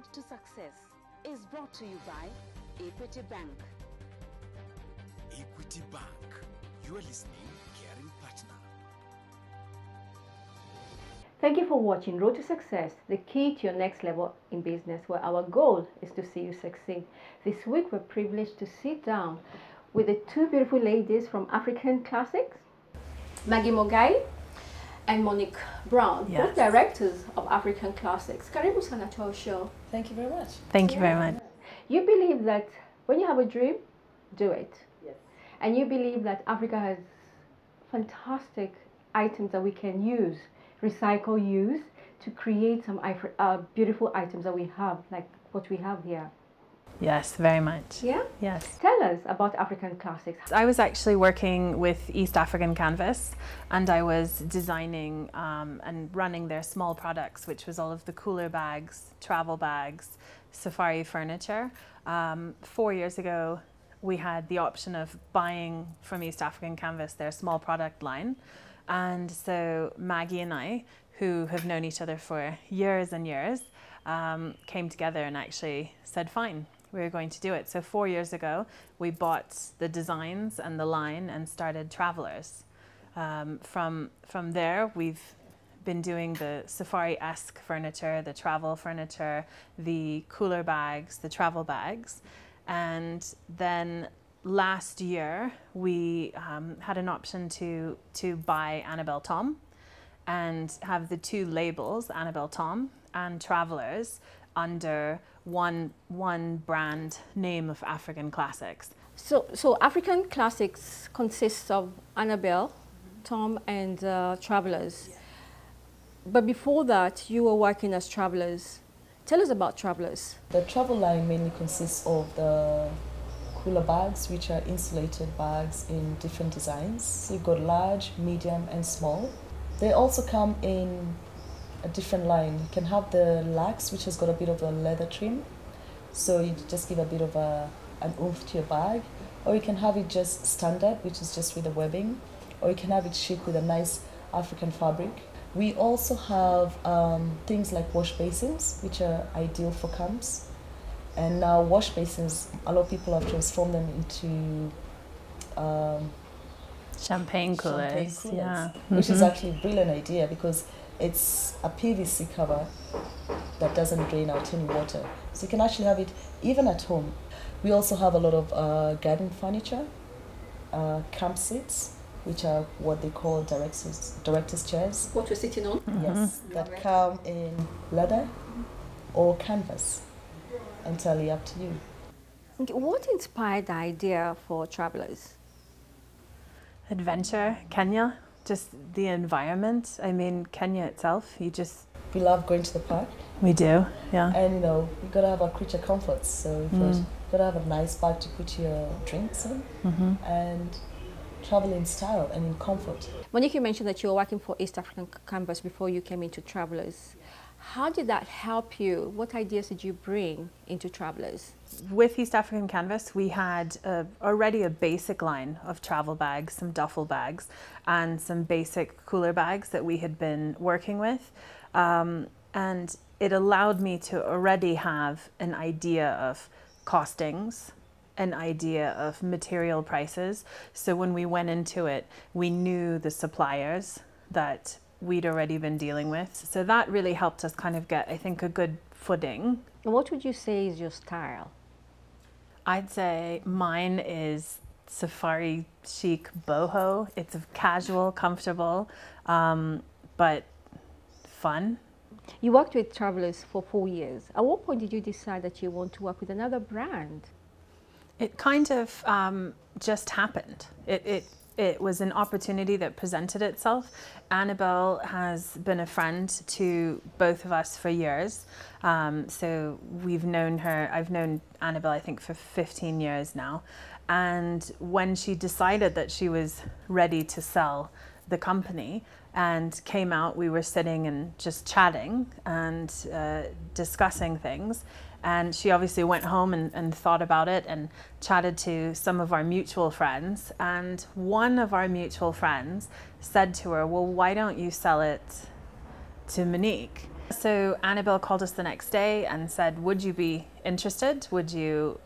Road to Success is brought to you by Equity Bank. Equity Bank, you are listening, caring partner. Thank you for watching Road to Success, the key to your next level in business, where our goal is to see you succeed. This week we're privileged to sit down with the two beautiful ladies from African Classics, Maggie Mogai and Monique Brown, both directors of African Classics. Karibu sana to our show. Thank you very much. Thank you very much. You believe that when you have a dream, do it. Yes. And you believe that Africa has fantastic items that we can use, use to create some beautiful items that we have, like what we have here. Yes, very much. Yeah? Yes. Tell us about African Classics. I was actually working with East African Canvas, and I was designing and running their small products, which was all of the cooler bags, travel bags, safari furniture. 4 years ago, we had the option of buying from East African Canvas their small product line. And so Maggie and I, who have known each other for years and years, came together and actually said, fine, we're going to do it. So 4 years ago, we bought the designs and the line and started Travelers. From there, we've been doing the safari-esque furniture, the travel furniture, the cooler bags, the travel bags. And then last year, we had an option to buy Annabelle Tom and have the two labels, Annabelle Tom and Travelers, under one brand name of African Classics. So African Classics consists of Annabelle, Tom, and Travelers. Yeah. But before that, you were working as Travelers. Tell us about Travelers. The travel line mainly consists of the cooler bags, which are insulated bags in different designs. So you've got large, medium, and small. They also come in a different line. You can have the lax, which has got a bit of a leather trim, so you just give a bit of an oomph to your bag, or you can have it just standard, which is just with the webbing, or you can have it chic with a nice African fabric. We also have things like wash basins, which are ideal for camps. And now wash basins, a lot of people have transformed them into champagne coolers. Yeah. Which is actually a brilliant idea because it's a PVC cover that doesn't drain out any water. So you can actually have it even at home. We also have a lot of garden furniture, camp seats, which are what they call director's chairs. What you're sitting on? Yes, that come in leather or canvas. Entirely up to you. What inspired the idea for Travelers? Adventure, Kenya, just the environment. I mean, Kenya itself, we love going to the park. We do, yeah. And you gotta have our creature comforts. So you gotta have a nice bag to put your drinks in and travel in style and in comfort. Monique, you mentioned that you were working for East African Canvas before you came into Travelers. How did that help you? What ideas did you bring into Travelers? With East African Canvas, we had already a basic line of travel bags, some duffel bags, and some basic cooler bags that we had been working with. And it allowed me to already have an idea of costings, an idea of material prices. So when we went into it, we knew the suppliers that we'd already been dealing with. So that really helped us kind of get, I think, a good footing. What would you say is your style? I'd say mine is safari chic boho. It's casual, comfortable, but fun. You worked with Travelers for 4 years. At what point did you decide that you want to work with another brand? It kind of just happened. It was an opportunity that presented itself. Annabelle has been a friend to both of us for years. So we've known her, I've known Annabelle, I think, for 15 years now. And when she decided that she was ready to sell the company and came out, we were sitting and just chatting and discussing things. And she obviously went home and thought about it and chatted to some of our mutual friends. And one of our mutual friends said to her, well, why don't you sell it to Monique? So Annabelle called us the next day and said, would you be interested? Would you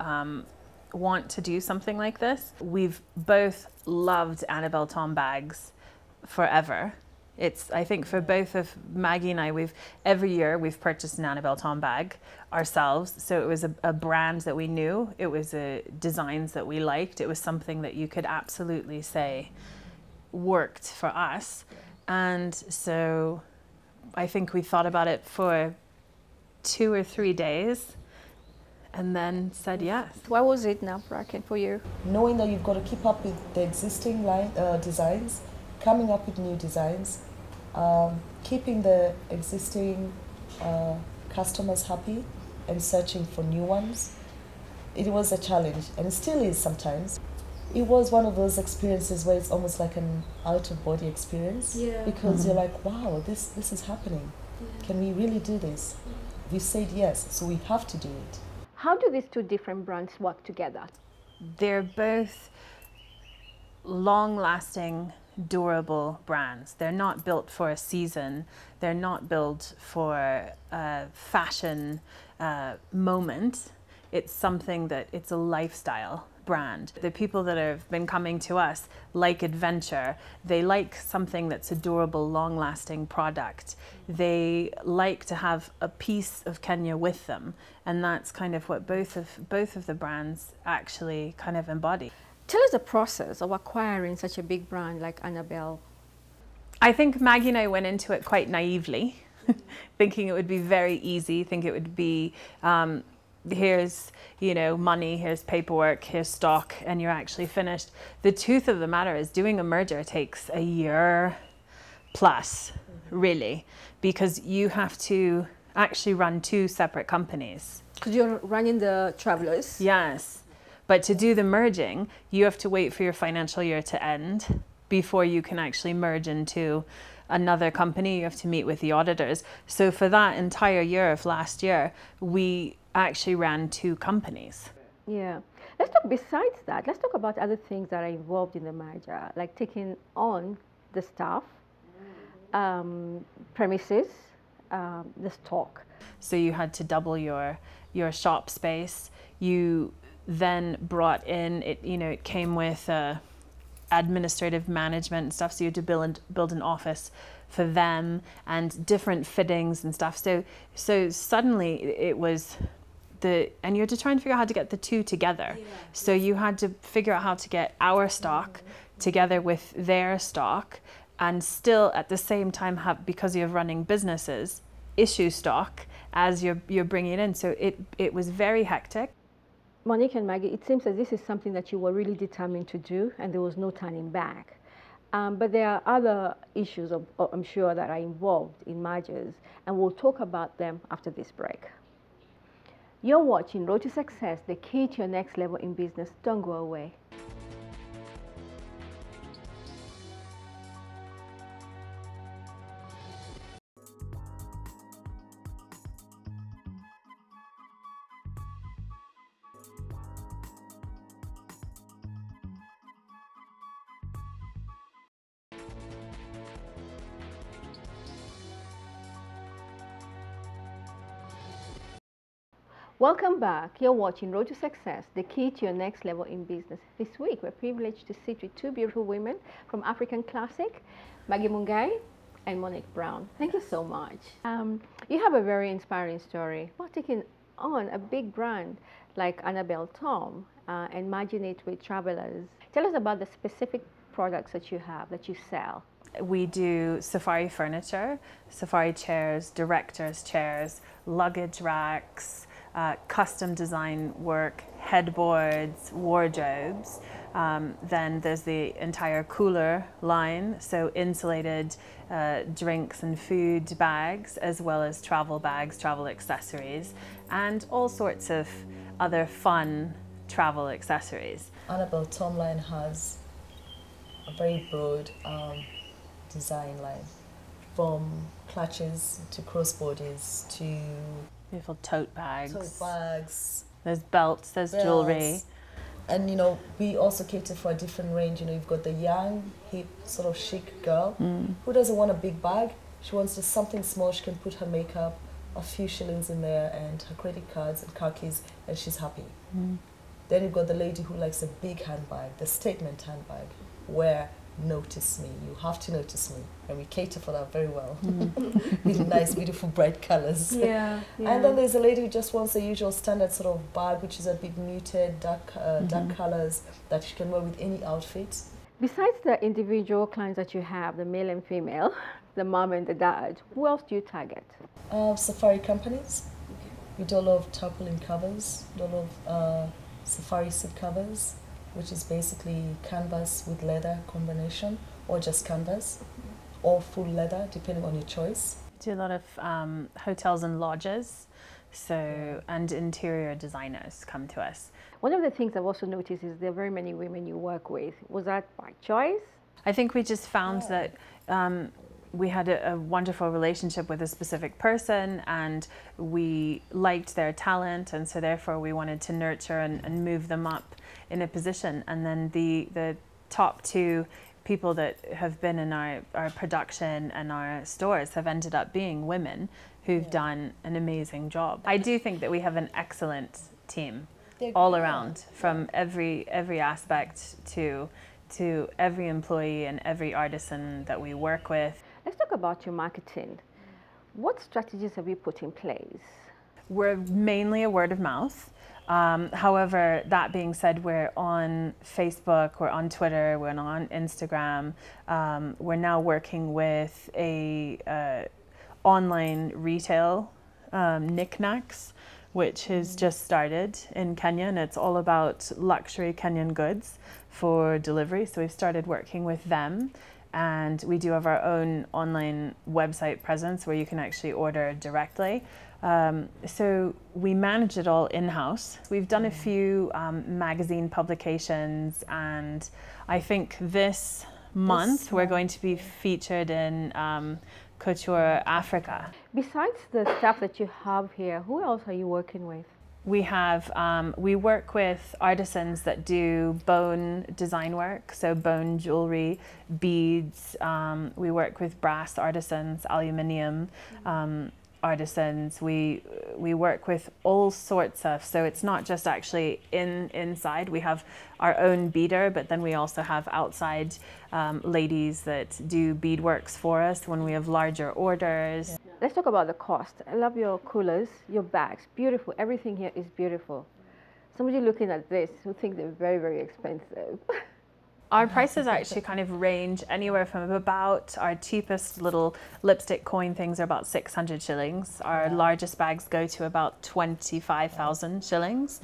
want to do something like this? We've both loved Annabelle Tom bags forever. It's, I think for both of Maggie and I, every year we've purchased an Annabelle Tom bag ourselves. So it was a brand that we knew. It was designs that we liked. It was something that you could absolutely say worked for us. And so I think we thought about it for 2 or 3 days and then said yes. Why was it nerve-wracking for you? Knowing that you've got to keep up with the existing designs, coming up with new designs, keeping the existing customers happy and searching for new ones. It was a challenge, and it still is sometimes. It was one of those experiences where it's almost like an out-of-body experience, because you're like, wow, this is happening. Can we really do this? We said yes, so we have to do it. How do these two different brands work together? They're both long-lasting, durable brands. They're not built for a season. They're not built for a fashion moment. It's something that it's a lifestyle brand. The people that have been coming to us like adventure. They like something that's a durable, long-lasting product. They like to have a piece of Kenya with them, and that's kind of what both of the brands actually kind of embody. Tell us the process of acquiring such a big brand like Annabelle. I think Maggie and I went into it quite naively, thinking it would be very easy, think it would be here's, you know, money, here's paperwork, here's stock, and you're actually finished. The truth of the matter is doing a merger takes a year plus, really, because you have to actually run 2 separate companies. Because you're running the Travelers. Yes, but to do the merging, you have to wait for your financial year to end before you can actually merge into another company. You have to meet with the auditors. So for that entire year of last year, we actually ran 2 companies. Yeah. Let's talk, besides that, let's talk about other things that are involved in the merger, like taking on the staff, premises, the stock. So you had to double your shop space. You then brought in, it came with administrative management and stuff, so you had to build an office for them and different fittings and stuff. So suddenly it was and you had to try and figure out how to get the 2 together. Yeah. So you had to figure out how to get our stock together with their stock, and still at the same time have, because you're running businesses, issue stock as you're bringing it in. So it was very hectic. Monique and Maggie, it seems that this is something that you were really determined to do, and there was no turning back. But there are other issues, I'm sure, that are involved in mergers, and we'll talk about them after this break. You're watching Road to Success, the key to your next level in business. Don't go away. Welcome back. You're watching Road to Success, the key to your next level in business. This week, we're privileged to sit with 2 beautiful women from African Classic, Maggie Mungai and Monique Brown. Thank you so much. You have a very inspiring story about taking on a big brand like Annabelle Tom and merging it with Travelers. Tell us about the specific products that you have, that you sell. We do safari furniture, safari chairs, director's chairs, luggage racks, custom design work, headboards, wardrobes. Then there's the entire cooler line, so insulated drinks and food bags, as well as travel bags, travel accessories, and all sorts of other fun travel accessories. Annabelle Tom line has a very broad design line, from clutches to crossbodies to beautiful tote bags. There's belts, there's jewelry. And we also cater for a different range. You've got the young, hip, sort of chic girl who doesn't want a big bag, She wants just something small. She can put her makeup, a few shillings in there, and her credit cards and car keys, and she's happy. Then you've got the lady who likes a big handbag, the statement handbag, where notice me. You have to notice me, and we cater for that very well. With nice, beautiful, bright colors. Yeah, yeah. And then there's a lady who just wants the usual standard sort of bag, which is a bit muted, dark colors that she can wear with any outfit. Besides the individual clients that you have, the male and female, the mom and the dad, who else do you target? Safari companies. We do a lot of tarpaulin covers, do a lot of safari seat covers, which is basically canvas with leather combination, or just canvas, or full leather, depending on your choice. Do a lot of hotels and lodges, and interior designers come to us. One of the things I've also noticed is there are very many women you work with. Was that by choice? I think we just found that we had a wonderful relationship with a specific person, and we liked their talent, and so therefore we wanted to nurture and move them up in a position. And then the top two people that have been in our production and our stores have ended up being women who've done an amazing job. I do think that we have an excellent team all around, from every aspect to every employee and every artisan that we work with. Let's talk about your marketing. What strategies have you put in place? We're mainly a word of mouth. However, that being said, we're on Facebook, we're on Twitter, we're on Instagram. We're now working with a online retail, Knickknacks, which has just started in Kenya, and it's all about luxury Kenyan goods for delivery. So we've started working with them, and we do have our own online website presence where you can actually order directly. So we manage it all in-house. We've done a few magazine publications, and I think this month we're going to be featured in Couture Africa. Besides the staff that you have here, who else are you working with? We have, we work with artisans that do bone design work, so bone jewelry, beads. We work with brass artisans, aluminium artisans. We work with all sorts of, so it's not just actually inside. We have our own beader, but then we also have outside ladies that do beadworks for us when we have larger orders. Let's talk about the cost. I love your coolers, your bags, beautiful. Everything here is beautiful. Somebody looking at this will think they're very, very expensive. Our prices actually kind of range anywhere from about, our cheapest little lipstick coin things are about 600 shillings. Our largest bags go to about 25,000 shillings.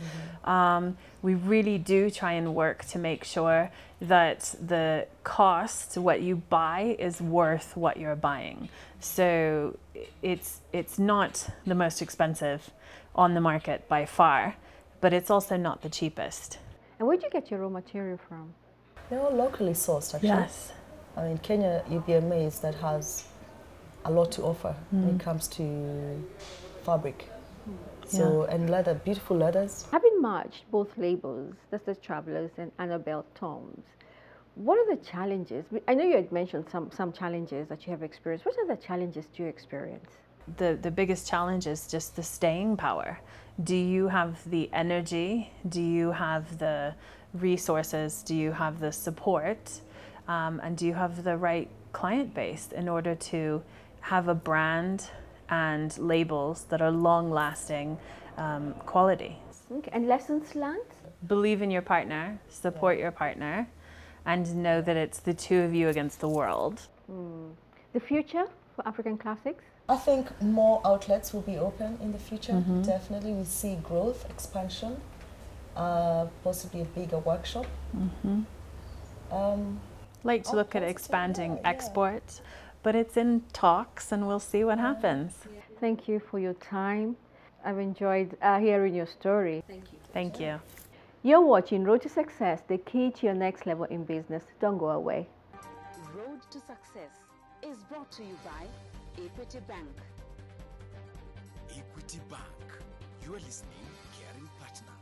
We really do try and work to make sure that the cost, what you buy, is worth what you're buying. So it's not the most expensive on the market by far, but it's also not the cheapest. And where do you get your raw material from? They're all locally sourced, actually. Yes. I mean, Kenya, you'd be amazed, that has a lot to offer when it comes to fabric. So, and leather, beautiful leathers. Having merged both labels, that's the Travelers and Annabelle Toms, what are the challenges? I know you had mentioned some challenges that you have experienced. What are the challenges do you experience? The biggest challenge is just the staying power. Do you have the energy? Do you have the resources? Do you have the support? And do you have the right client base in order to have a brand and labels that are long-lasting quality? Okay. And lessons learned? Believe in your partner, support your partner, and know that it's the two of you against the world. The future for African Classics? I think more outlets will be open in the future. Definitely, we see growth, expansion, possibly a bigger workshop. Like to look at expanding export, but it's in talks, and we'll see what happens. Thank you for your time. I've enjoyed hearing your story. Thank you. You're watching Road to Success, the key to your next level in business. Don't go away. Road to Success is brought to you by Equity Bank. Equity Bank. You are listening, caring partner.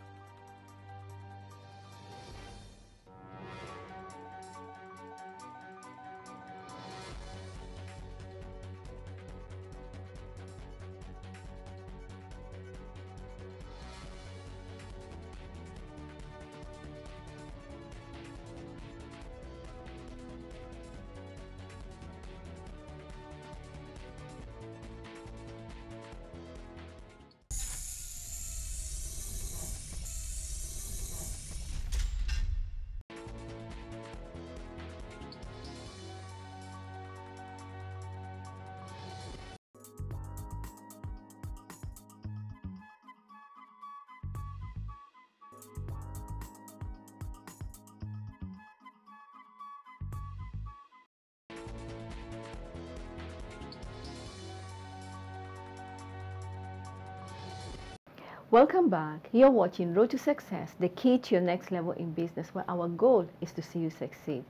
Welcome back. You're watching Road to Success, the key to your next level in business, where our goal is to see you succeed.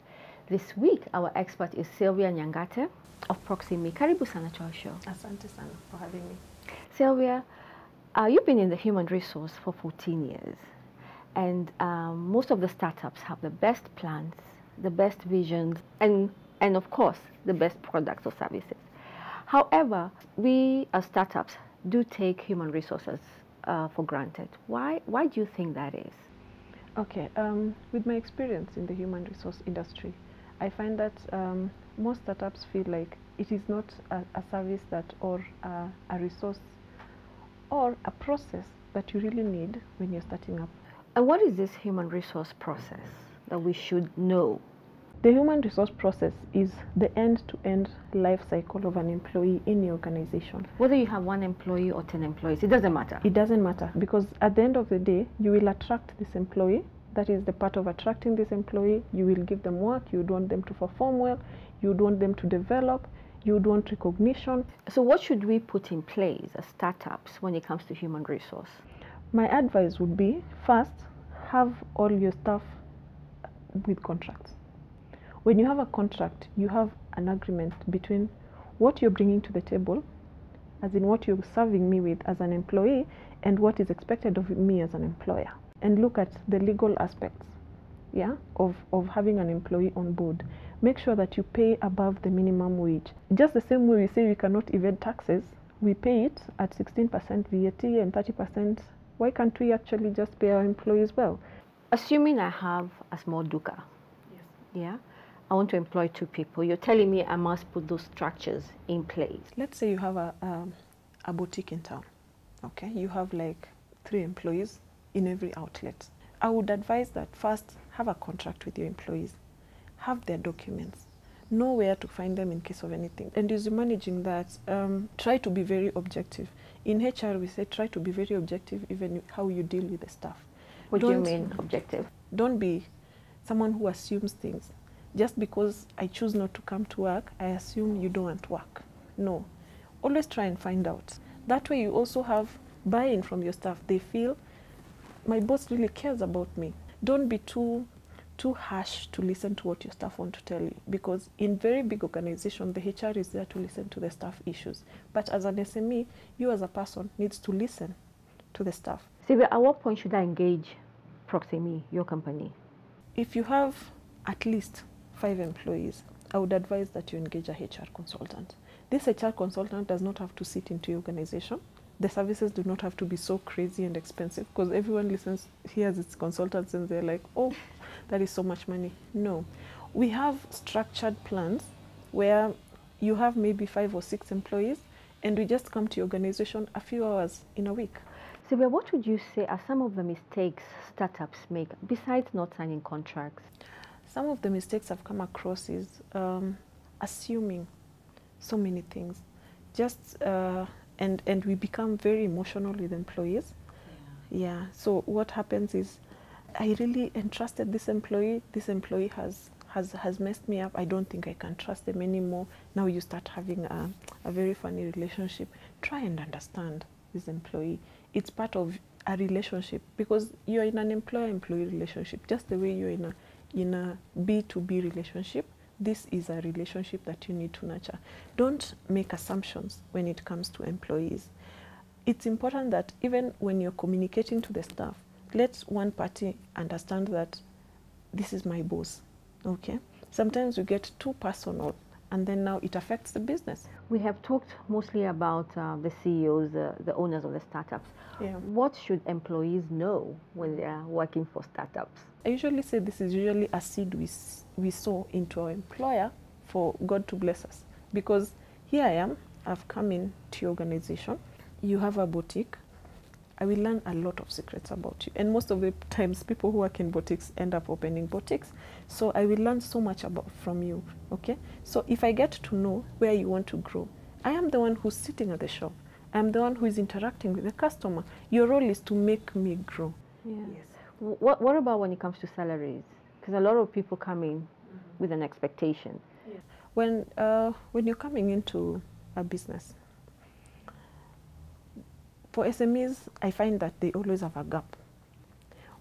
This week, our expert is Sylvia Nyangate of Proximi. Karibu sana to our show. Asante sana for having me. Sylvia, you've been in the human resource for 14 years, and most of the startups have the best plans, the best visions, and of course, the best products or services. However, we as startups do take human resources for granted. Why do you think that is? Okay, with my experience in the human resource industry, I find that most startups feel like it is not a service that or a resource or a process that you really need when you're starting up. And what is this human resource process that we should know? The human resource process is the end-to-end life cycle of an employee in the organization. Whether you have 1 employee or 10 employees, it doesn't matter. It doesn't matter, because at the end of the day, you will attract this employee. That is the part of attracting this employee. You will give them work, you would want them to perform well, you would want them to develop, you would want recognition. So what should we put in place as startups when it comes to human resource? My advice would be, first, have all your staff with contracts. When you have a contract, you have an agreement between what you're bringing to the table, as in what you're serving me with as an employee, and what is expected of me as an employer. And look at the legal aspects, yeah, of having an employee on board. Make sure that you pay above the minimum wage. Just the same way we say we cannot evade taxes, we pay it at 16% VAT and 30%. Why can't we actually just pay our employees well? Assuming I have a small duka, Yes. yeah, I want to employ 2 people. You're telling me I must put those structures in place. Let's say you have a boutique in town, okay? You have like 3 employees in every outlet. I would advise that first, have a contract with your employees. Have their documents. Know where to find them in case of anything. And as you're managing that, try to be very objective. In HR, we say try to be very objective even how you deal with the staff. What do you mean objective? Don't be someone who assumes things. Just because I choose not to come to work, I assume you don't want work. No. Always try and find out. That way you also have buy-in from your staff. They feel, my boss really cares about me. Don't be too harsh to listen to what your staff want to tell you, because in very big organization, the HR is there to listen to the staff issues. But as an SME, you as a person needs to listen to the staff. Sylvia, at what point should I engage Proximi, your company? If you have at least 5 employees, I would advise that you engage a HR consultant. This HR consultant does not have to sit into your organization. The services do not have to be so crazy and expensive, because everyone hears its consultants and they're like, oh, that is so much money. No. We have structured plans where you have maybe 5 or 6 employees, and we just come to your organization a few hours in a week. Sylvia, what would you say are some of the mistakes startups make besides not signing contracts? Some of the mistakes I've come across is assuming so many things. And we become very emotional with employees. Yeah. So what happens is, I really entrusted this employee. This employee has messed me up. I don't think I can trust them anymore. Now you start having a very funny relationship. Try and understand this employee. It's part of a relationship, because you're in an employer-employee relationship, just the way you're in a B2B relationship. This is a relationship that you need to nurture. Don't make assumptions when it comes to employees. It's important that even when you're communicating to the staff, let one party understand that this is my boss, okay? Sometimes you get too personal, and then now it affects the business. We have talked mostly about the CEOs, the owners of the startups. Yeah. What should employees know when they are working for startups? I usually say this is usually a seed we sow into our employer for God to bless us. Because here I am, I've come into your organization, you have a boutique, I will learn a lot of secrets about you. And most of the times, people who work in boutiques end up opening boutiques. So I will learn so much from you, okay? So if I get to know where you want to grow, I am the one who's sitting at the shop. I am the one who is interacting with the customer. Your role is to make me grow. Yeah. Yes. What about when it comes to salaries? Because a lot of people come in with an expectation. Yeah. When you're coming into a business, For SMEs, I find that they always have a gap.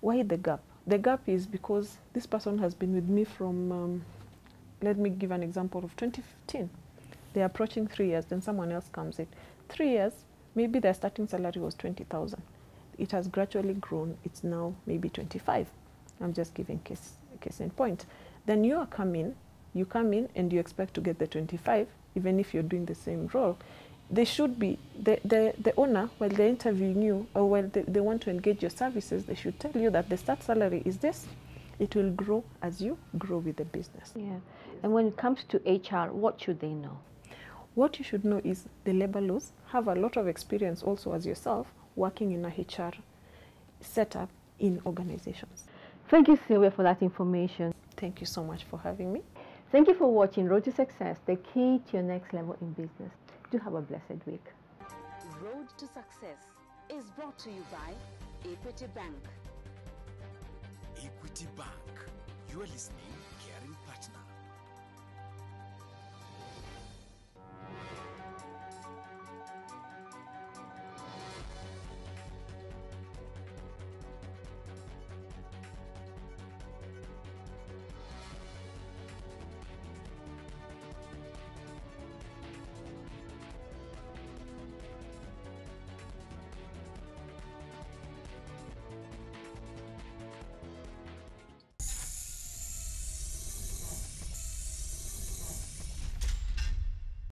Why the gap? The gap is because this person has been with me from, let me give an example of 2015. They're approaching 3 years, then someone else comes in. 3 years, maybe their starting salary was 20,000. It has gradually grown. It's now maybe 25. I'm just giving case in point. Then you come in and you expect to get the 25, even if you're doing the same role. They should be, the owner, while they're interviewing you, or while they want to engage your services, they should tell you that the start salary is this. It will grow as you grow with the business. Yeah. And when it comes to HR, what should they know? What you should know is the labor laws. Have a lot of experience also as yourself working in a HR setup in organizations. Thank you, Sylvia, for that information. Thank you so much for having me. Thank you for watching Road to Success, the key to your next level in business. Do have a blessed week. Road to Success is brought to you by Equity Bank. Equity Bank. You are listening